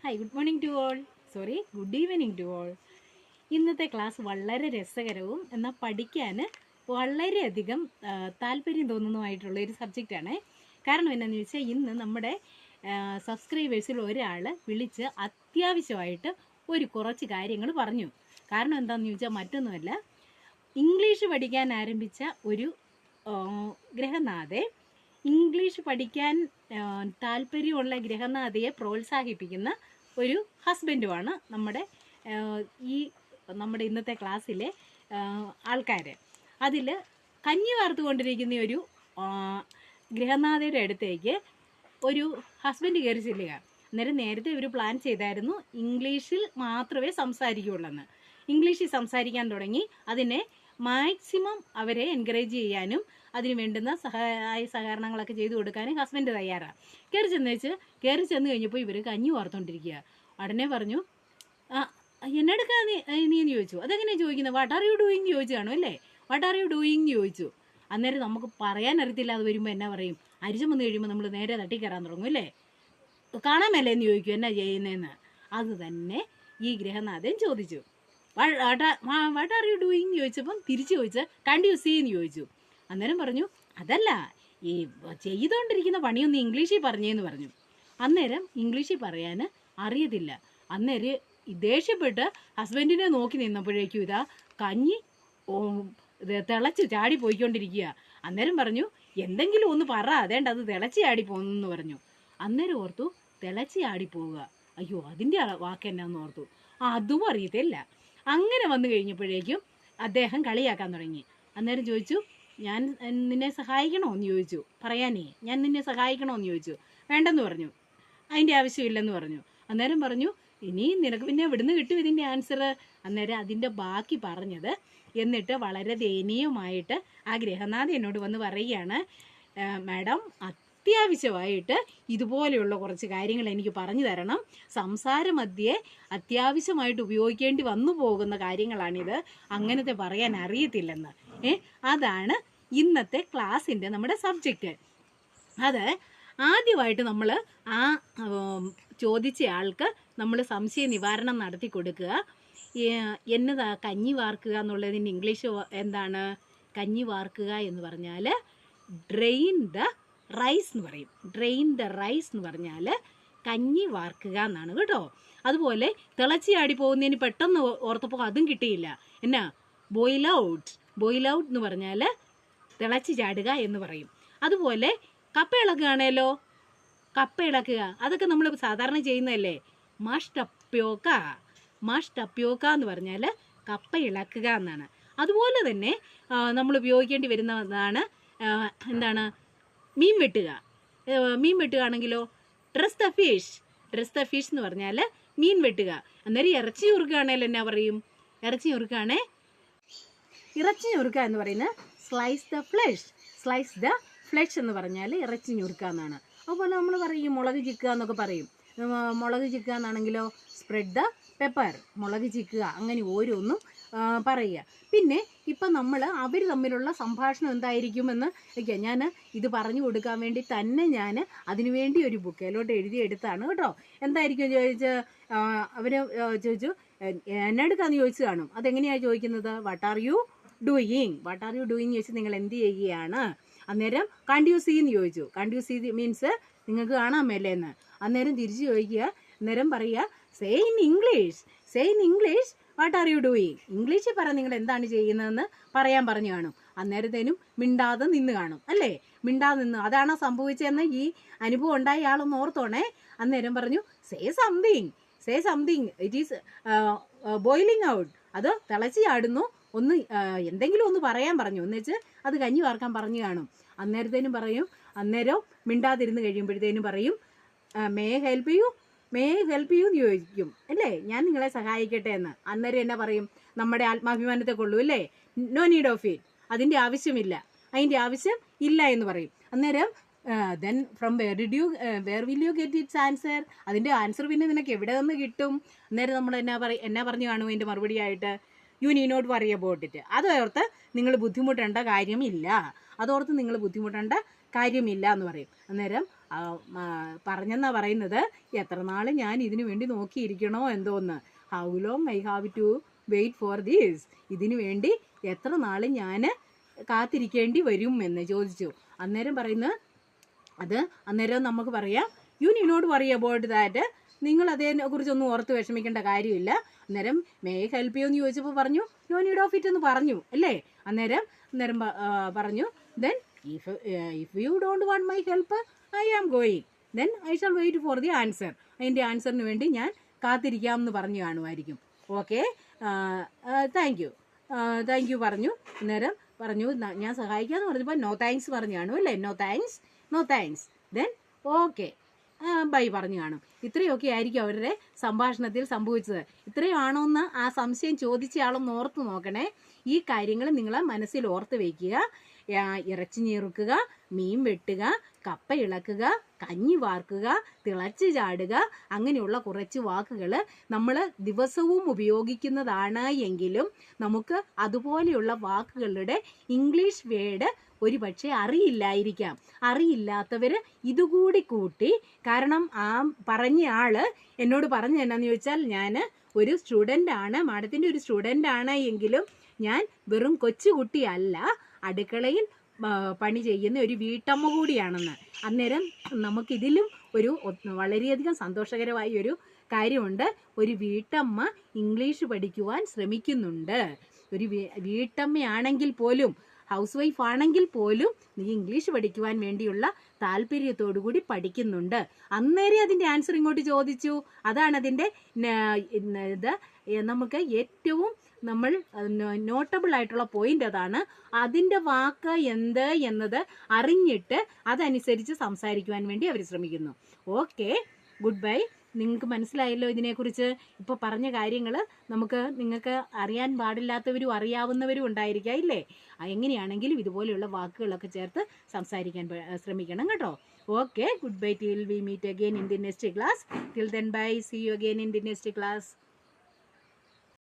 Hi, good morning to all. Sorry, good evening to all. ഇന്നത്തെ class വളരെ രസകരവും എന്നാൽ പഠിക്കാൻ വളരെയധികം താല്പര്യം തോന്നുന്നതുമായിട്ടുള്ള ഒരു സബ്ജക്റ്റാണ്. കാരണം എന്താണെന്ന് ചോദിച്ചാൽ ഇന്ന് നമ്മുടെ സബ്സ്ക്രൈബേഴ്സിൽ ഒരാൾ വിളിച്ച് അത്യാവശ്യമായിട്ട് കുറച്ച് കാര്യങ്ങൾ പറഞ്ഞു. കാരണം എന്താണെന്ന് ചോദിച്ചാൽ മറ്റൊന്നുമല്ല, ഇംഗ്ലീഷ് പഠിക്കാൻ ആരംഭിച്ച ഒരു ഗ്രഹനാഥെ, ഇംഗ്ലീഷ് പഠിക്കാൻ താല്പര്യമുള്ള ഗ്രഹനാഥയെ പ്രോത്സാഹിപ്പിക്കുന്ന ഒരു ഹസ്ബൻഡുമാണ് നമ്മുടെ ഇന്നത്തെ ക്ലാസ്സിലെ ആൾക്കാർ. അതിൽ കഞ്ഞി വാർത്തുകൊണ്ടിരിക്കുന്ന ഒരു ഗ്രഹനാഥയുടെ അടുത്തേക്ക് ഒരു ഹസ്ബൻഡ് കയറി ചെല്ലുക. അന്നേരം നേരത്തെ ഇവർ പ്ലാൻ ചെയ്തായിരുന്നു ഇംഗ്ലീഷിൽ മാത്രമേ സംസാരിക്കുകയുള്ളെന്ന്. ഇംഗ്ലീഷിൽ സംസാരിക്കാൻ തുടങ്ങി. അതിനെ മാക്സിമം അവരെ എൻകറേജ് ചെയ്യാനും അതിന് വേണ്ടുന്ന സഹകരണങ്ങളൊക്കെ ചെയ്തു കൊടുക്കാനും ഹസ്ബൻഡ് തയ്യാറാണ്. കയറി ചെന്ന് കഴിഞ്ഞപ്പോൾ ഇവർ കഞ്ഞി വാർത്തുകൊണ്ടിരിക്കുക. ഉടനെ പറഞ്ഞു, എന്നെടുക്കാ നീ എന്ന് ചോദിച്ചു. അതെങ്ങനെയാണ് ചോദിക്കുന്നത്? വാട്ട് ആർ യു ഡൂയിങ് ചോദിച്ചു കാണും അല്ലേ? വാട്ട് ആർ യു ഡൂയിങ് ചോദിച്ചു. അന്നേരം നമുക്ക് പറയാൻ അറിയത്തില്ല. അത് വരുമ്പോൾ എന്നാ പറയും? അരിച്ചം വന്ന് കഴിയുമ്പോൾ നമ്മൾ നേരെ തട്ടിക്കയറാൻ തുടങ്ങും അല്ലേ? കാണാമല്ലേ എന്ന് ചോദിക്കും, എന്നാ ചെയ്യുന്നതെന്ന്. അത് തന്നെ ഈ ഗ്രഹനാഥൻ ചോദിച്ചു. വാട്ട് ആർ യു ഡൂയിങ് ചോദിച്ചപ്പം തിരിച്ചു ചോദിച്ച് കണ്ട് യു സീ എന്ന് ചോദിച്ചു. അന്നേരം പറഞ്ഞു, അതല്ല, ഈ ചെയ്തുകൊണ്ടിരിക്കുന്ന പണിയൊന്ന് ഇംഗ്ലീഷിൽ പറഞ്ഞേന്ന് പറഞ്ഞു. അന്നേരം ഇംഗ്ലീഷിൽ പറയാൻ അറിയത്തില്ല. അന്നേരം ദേഷ്യപ്പെട്ട് ഹസ്ബൻഡിനെ നോക്കി നിന്നപ്പോഴേക്കും ഇതാ കഞ്ഞി തിളച്ച് ചാടി പോയിക്കൊണ്ടിരിക്കുക. അന്നേരം പറഞ്ഞു, എന്തെങ്കിലും ഒന്ന് പറ, അതേണ്ട അത് തിളച്ച് ചാടി പോകുന്നെന്ന് പറഞ്ഞു. അന്നേരം ഓർത്തു, തിളച്ച് ചാടി പോവുക, അയ്യോ അതിൻ്റെ വാക്ക് എന്നാന്ന് ഓർത്തു. അതും അറിയത്തില്ല. അങ്ങനെ വന്നു കഴിഞ്ഞപ്പോഴേക്കും അദ്ദേഹം കളിയാക്കാൻ തുടങ്ങി. അന്നേരം ചോദിച്ചു, ഞാൻ നിന്നെ സഹായിക്കണോ എന്ന് ചോദിച്ചു. പറയാനേ, ഞാൻ നിന്നെ സഹായിക്കണോ എന്ന് ചോദിച്ചു. വേണ്ടെന്ന് പറഞ്ഞു, അതിൻ്റെ ആവശ്യമില്ലെന്ന് പറഞ്ഞു. അന്നേരം പറഞ്ഞു, ഇനി നിനക്ക് പിന്നെ എവിടുന്ന് കിട്ടും ഇതിൻ്റെ ആൻസർ? അന്നേരം അതിൻ്റെ ബാക്കി പറഞ്ഞത്. എന്നിട്ട് വളരെ ദയനീയമായിട്ട് ആ ഗ്രഹനാഥൻ എന്നോട് വന്ന് പറയുകയാണ്, മാഡം അത്യാവശ്യമായിട്ട് ഇതുപോലെയുള്ള കുറച്ച് കാര്യങ്ങൾ എനിക്ക് പറഞ്ഞു തരണം. സംസാരമധ്യേ അത്യാവശ്യമായിട്ട് ഉപയോഗിക്കേണ്ടി വന്നു പോകുന്ന കാര്യങ്ങളാണിത്, അങ്ങനത്തെ പറയാൻ അറിയത്തില്ലെന്ന്. അതാണ് ഇന്നത്തെ ക്ലാസ്സിൻ്റെ നമ്മുടെ സബ്ജക്റ്റ്. അത് ആദ്യമായിട്ട് നമ്മൾ ആ ചോദിച്ച ആൾക്ക് നമ്മൾ സംശയ നിവാരണം നടത്തി കൊടുക്കുക. എന്നതാ കഞ്ഞി വാർക്കുക എന്നുള്ളതിൻ്റെ ഇംഗ്ലീഷ് എന്താണ്? കഞ്ഞി വാർക്കുക എന്ന് പറഞ്ഞാൽ ഡ്രെയിൻ ദ റൈസ് എന്ന് പറയും. ഡ്രെയിൻ ദ റൈസ് എന്ന് പറഞ്ഞാൽ കഞ്ഞി വാർക്കുക എന്നാണ് കേട്ടോ. അതുപോലെ തിളച്ച് ചാടി പോകുന്നതിന് പെട്ടെന്ന് ഓർത്തപ്പോൾ അതും കിട്ടിയില്ല. എന്നാ? Boil out. ബോയിൽ ഔട്ട് എന്ന് പറഞ്ഞാൽ തിളച്ച് ചാടുക എന്ന് പറയും. അതുപോലെ കപ്പ ഇളക്കുകയാണല്ലോ, കപ്പ ഇളക്കുക, അതൊക്കെ നമ്മൾ സാധാരണ ചെയ്യുന്നതല്ലേ. മാഷ് ടപ്യോക്ക. മാഷ് ടപ്യോക്ക എന്ന് പറഞ്ഞാൽ കപ്പ ഇളക്കുക എന്നാണ്. അതുപോലെ തന്നെ നമ്മൾ ഉപയോഗിക്കേണ്ടി വരുന്നതാണ് എന്താണ്? മീൻ വെട്ടുക. മീൻ വെട്ടുകയാണെങ്കിലോ dress the fish. Dress the fish എന്ന് പറഞ്ഞാൽ മീൻ വെട്ടുക. അന്നേരം ഇറച്ചി ഞുറുക്കുകയാണെങ്കിൽ എന്നാ പറയും? ഇറച്ചി ഞുറുക്കുകയാണേ, ഇറച്ചി ഞുറുക്കുക എന്ന് പറയുന്നത് slice the flush. Slice the flush എന്ന് പറഞ്ഞാൽ ഇറച്ചി ഞുറുക്കുക എന്നാണ്. അതുപോലെ നമ്മൾ പറയും മുളക് ചിക്കുക എന്നൊക്കെ പറയും. മുളക് ചിക്കുക എന്നാണെങ്കിലോ സ്പ്രെഡ് ദ പെപ്പർ. മുളക് ചിക്കുക, അങ്ങനെ ഓരോന്നും പറയുക. പിന്നെ ഇപ്പം നമ്മൾ അവർ തമ്മിലുള്ള സംഭാഷണം എന്തായിരിക്കുമെന്ന് ഞാൻ ഇത് പറഞ്ഞു കൊടുക്കാൻ വേണ്ടി തന്നെ ഞാൻ അതിനുവേണ്ടി ഒരു ബുക്കിലോട്ട് എഴുതിയെടുത്താണ് കേട്ടോ. എന്തായിരിക്കും ചോദിച്ച് അവർ ചോദിച്ചു, എന്നെടുക്കാന്ന് ചോദിച്ചു കാണും. അതെങ്ങനെയാണ് ചോദിക്കുന്നത്? What are you doing. What are you doing ചോദിച്ചാൽ നിങ്ങൾ എന്ത് ചെയ്യുകയാണ്? അന്നേരം കാണ്ട് യു സീ എന്ന് ചോദിച്ചു. കാണ്ട് യു സീ മീൻസ് നിങ്ങൾക്ക് കാണാമല്ലേ എന്ന്. അന്നേരം തിരിച്ചു ചോദിക്കുക. അന്നേരം പറയുക, say in English. Say in English what are you doing. ഇംഗ്ലീഷിൽ പറ, നിങ്ങൾ എന്താണ് ചെയ്യുന്നതെന്ന് പറയാൻ പറഞ്ഞു കാണും. അന്നേരത്തേനും മിണ്ടാതെ നിന്ന് കാണും അല്ലേ? മിണ്ടാതെ നിന്ന് അതാണോ സംഭവിച്ചതെന്ന് ഈ അനുഭവം ഉണ്ടായ ആളൊന്ന് ഓർത്തോണേ. അന്നേരം പറഞ്ഞു, say something. Say something. It is boiling out. അത് തിളച്ച് ചാടുന്നു, ഒന്ന് എന്തെങ്കിലും ഒന്ന് പറയാൻ പറഞ്ഞു. എന്ന് വെച്ച് അത് കഞ്ഞി വാർക്കാൻ പറഞ്ഞു കാണും. അന്നേരത്തേനും പറയും, അന്നേരം മിണ്ടാതിരുന്ന് കഴിയുമ്പോഴത്തേനും പറയും, may help you. May help you എന്ന് ചോദിക്കും അല്ലേ? ഞാൻ നിങ്ങളെ സഹായിക്കട്ടെ എന്ന്. അന്നേരം എന്നാ പറയും? നമ്മുടെ ആത്മാഭിമാനത്തെ കൊള്ളൂ അല്ലേ? No need of it. അതിൻ്റെ ആവശ്യമില്ല, അതിൻ്റെ ആവശ്യം ഇല്ല എന്ന് പറയും. അന്നേരം then from where will you get its answer. അതിൻ്റെ ആൻസർ പിന്നെ നിനക്ക് എവിടെ നിന്ന് കിട്ടും? അന്നേരം നമ്മൾ എന്നാ പറഞ്ഞു കാണും അതിൻ്റെ മറുപടി ആയിട്ട്? യു നീ നോട്ട് വറി അബൌട്ട് ഇറ്റ്. അതോർത്ത് നിങ്ങൾ ബുദ്ധിമുട്ടേണ്ട കാര്യമില്ല. അതോർത്ത് നിങ്ങൾ ബുദ്ധിമുട്ടേണ്ട കാര്യമില്ല എന്ന് പറയും. അന്നേരം പറഞ്ഞെന്നാ പറയുന്നത്, എത്ര നാൾ ഞാൻ ഇതിനു വേണ്ടി നോക്കിയിരിക്കണോ എന്തോന്ന്, how long I have to wait for these, ഇതിനു വേണ്ടി എത്ര നാൾ ഞാൻ കാത്തിരിക്കേണ്ടി വരും എന്ന് ചോദിച്ചു. അന്നേരം പറയുന്നത് അത്, അന്നേരം നമുക്ക് പറയാം you need not worry about that, നിങ്ങൾ അതിനെ കുറിച്ചൊന്നും ഓർത്ത് വിഷമിക്കേണ്ട കാര്യമില്ല. അന്നേരം മേ ഹെൽപ്പ് യു എന്ന് ചോദിച്ചപ്പോൾ പറഞ്ഞു നോ നീഡ് ഓഫ് ഇറ്റ് എന്ന് പറഞ്ഞു അല്ലേ. അന്നേരം പറഞ്ഞു then if you don't want my help I am going, then I shall wait for the answer, അതിൻ്റെ ആൻസറിന് വേണ്ടി ഞാൻ കാത്തിരിക്കാം എന്ന് പറഞ്ഞു കാണുമായിരിക്കും. ഓക്കെ, താങ്ക് യു പറഞ്ഞു. അന്നേരം പറഞ്ഞു ഞാൻ സഹായിക്കാമെന്ന് പറഞ്ഞപ്പോൾ നോ താങ്ക്സ് പറഞ്ഞു കാണും അല്ലേ, no thanks then okay bye പറഞ്ഞു കാണും. ഇത്രയൊക്കെ ആയിരിക്കും അവരുടെ സംഭാഷണത്തിൽ സംഭവിച്ചത്. ഇത്രയും ആണോ എന്ന് ആ സംശയം ചോദിച്ച ആളൊന്ന് ഓർത്ത് നോക്കണേ. ഈ കാര്യങ്ങൾ നിങ്ങൾ മനസ്സിൽ ഓർത്ത് വയ്ക്കുക. ഇറച്ചി ഞെറുക്കുക, മീൻ വെട്ടുക, കപ്പ ഇളക്കുക, കഞ്ഞി വാർക്കുക, തിളച്ച് ചാടുക, അങ്ങനെയുള്ള കുറച്ച് വാക്കുകൾ നമ്മൾ ദിവസവും ഉപയോഗിക്കുന്നതാണ് എങ്കിലും നമുക്ക് അതുപോലെയുള്ള വാക്കുകളുടെ ഇംഗ്ലീഷ് വേർഡ് ഒരു പക്ഷേ അറിയില്ലായിരിക്കാം. അറിയില്ലാത്തവർ ഇതുകൂടി കൂട്ടി, കാരണം ആ പറഞ്ഞ ആള് എന്നോട് പറഞ്ഞു എന്നാന്ന് ചോദിച്ചാൽ, ഞാൻ ഒരു സ്റ്റുഡൻ്റാണ്, മാഡത്തിൻ്റെ ഒരു സ്റ്റുഡൻ്റാണ്, എങ്കിലും ഞാൻ വെറും കൊച്ചുകുട്ടിയല്ല, അടുക്കളയിൽ പണി ചെയ്യുന്ന ഒരു വീട്ടമ്മ കൂടിയാണെന്ന്. അന്നേരം നമുക്കിതിലും ഒരു വളരെയധികം സന്തോഷകരമായ ഒരു കാര്യമുണ്ട്. ഒരു വീട്ടമ്മ ഇംഗ്ലീഷ് പഠിക്കുവാൻ ശ്രമിക്കുന്നുണ്ട്. ഒരു വീട്ടമ്മയാണെങ്കിൽ പോലും, ഹൗസ് വൈഫ് ആണെങ്കിൽ പോലും നീ ഇംഗ്ലീഷ് പഠിക്കുവാൻ വേണ്ടിയുള്ള താല്പര്യത്തോടു കൂടി പഠിക്കുന്നുണ്ട്. അന്നേരം അതിൻ്റെ ആൻസർ ഇങ്ങോട്ട് ചോദിച്ചു. അതാണ് അതിൻ്റെ ഇത്. നമുക്ക് ഏറ്റവും നമ്മൾ നോട്ടബിൾ ആയിട്ടുള്ള പോയിന്റ് അതാണ്. അതിൻ്റെ വാക്ക് എന്ത് എന്നത് അറിഞ്ഞിട്ട് അതനുസരിച്ച് സംസാരിക്കുവാൻ വേണ്ടി അവർ ശ്രമിക്കുന്നു. Okay, good by. നിങ്ങൾക്ക് മനസ്സിലായല്ലോ ഇതിനെക്കുറിച്ച്. ഇപ്പോൾ പറഞ്ഞ കാര്യങ്ങൾ നിങ്ങൾക്ക് അറിയാൻ പാടില്ലാത്തവരും അറിയാവുന്നവരും ഉണ്ടായിരിക്കാം ഇല്ലേ. എങ്ങനെയാണെങ്കിലും ഇതുപോലെയുള്ള വാക്കുകളൊക്കെ ചേർത്ത് സംസാരിക്കാൻ ശ്രമിക്കണം കേട്ടോ. Okay, good bye. Till we meet again in the next class. Till then bye. See you again in the next class.